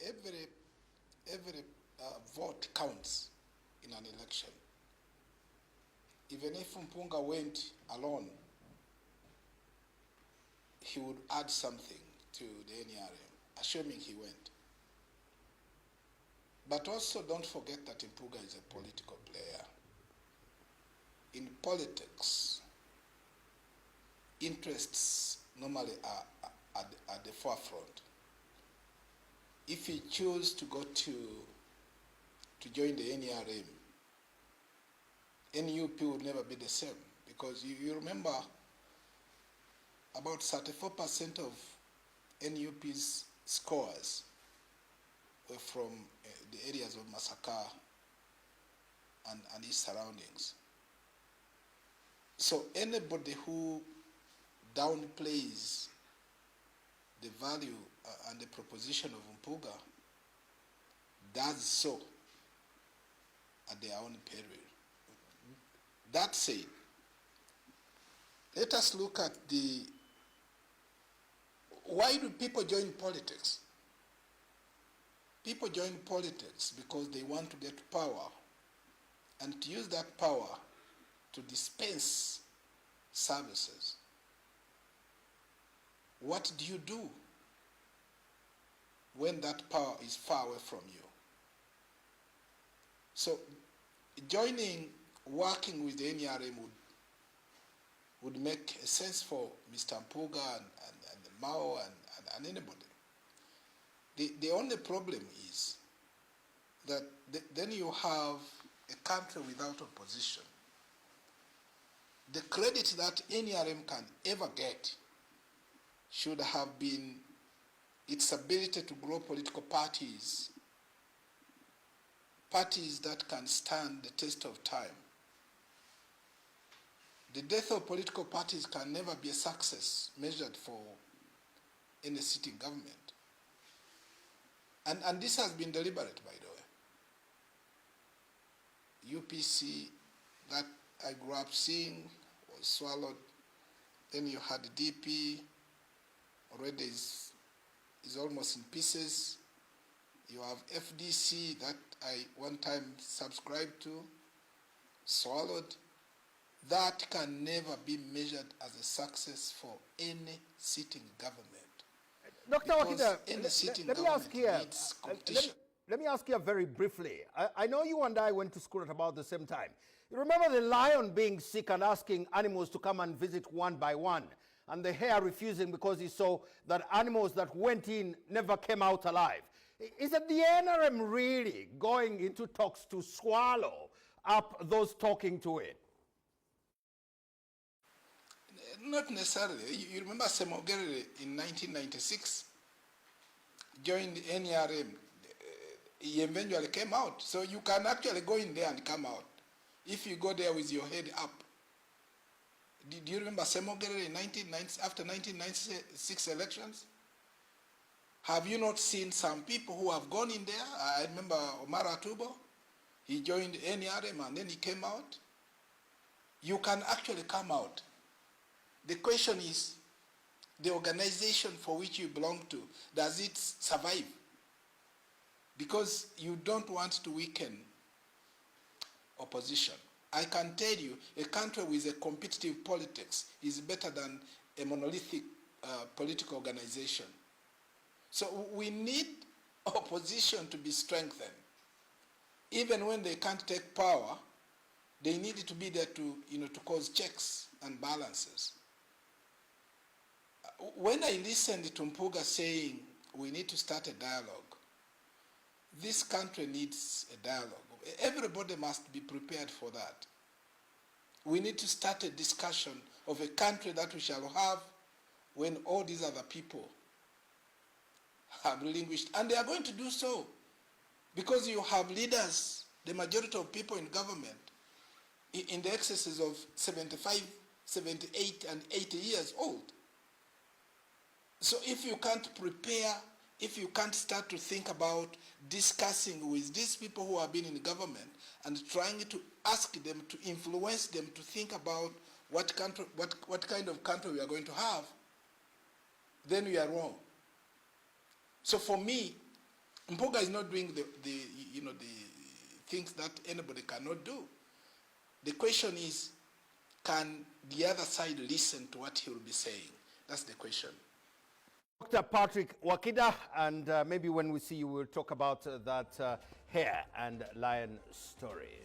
every vote counts in an election. Even if Mpuuga went alone, he would add something to the NRM, assuming he went. But also don't forget that Mpuuga is a political player. In politics, interests normally are at the forefront. If he chooses to go to join the NRM, NUP would never be the same, because you remember about 34% of NUP's scores were from the areas of Masaka and its surroundings. So anybody who downplays the value and the proposition of Mpuuga does so at their own peril. That said, let us look at why do people join politics? People join politics because they want to get power and to use that power to dispense services. What do you do when that power is far away from you? So working with the NRM would make a sense for Mr. Mpuuga and Mao and anybody. The only problem is that then you have a country without opposition. The credit that NRM can ever get should have been its ability to grow political parties that can stand the test of time. The death of political parties can never be a success measured for any sitting government. And this has been deliberate, by the way. UPC that I grew up seeing was swallowed. Then you had DP, already is almost in pieces. You have FDC that I one time subscribed to, swallowed. That can never be measured as a success for any sitting government. Dr. Wakita, let me ask here. Let me ask you very briefly. I know you and I went to school at about the same time. You remember the lion being sick and asking animals to come and visit one by one, and the hare refusing because he saw that animals that went in never came out alive. Is it the NRM really going into talks to swallow up those talking to it? Not necessarily. You remember Semogere in 1996 joined the NRM. He eventually came out. So you can actually go in there and come out if you go there with your head up. Do you remember Semogere in after 1996 elections? Have you not seen some people who have gone in there? I remember Omar Atubo. He joined NRM and then he came out. You can actually come out. The question is, the organization for which you belong to, does it survive? Because you don't want to weaken opposition. I can tell you, a country with a competitive politics is better than a monolithic political organization. So we need opposition to be strengthened. Even when they can't take power, they need to be there to cause checks and balances. When I listened to Mpuuga saying we need to start a dialogue, this country needs a dialogue. Everybody must be prepared for that. We need to start a discussion of a country that we shall have when all these other people have relinquished. And they are going to do so because you have leaders, the majority of people in government, in the excesses of 75, 78, and 80 years old. So if you can't prepare, if you can't start to think about discussing with these people who have been in government and trying to ask them, to influence them to think about what kind of country we are going to have, then we are wrong. So for me, Mpuuga is not doing the things that anybody cannot do. The question is, can the other side listen to what he will be saying? That's the question. Dr. Patrick Wakida, and maybe when we see you, we'll talk about that hare and lion story.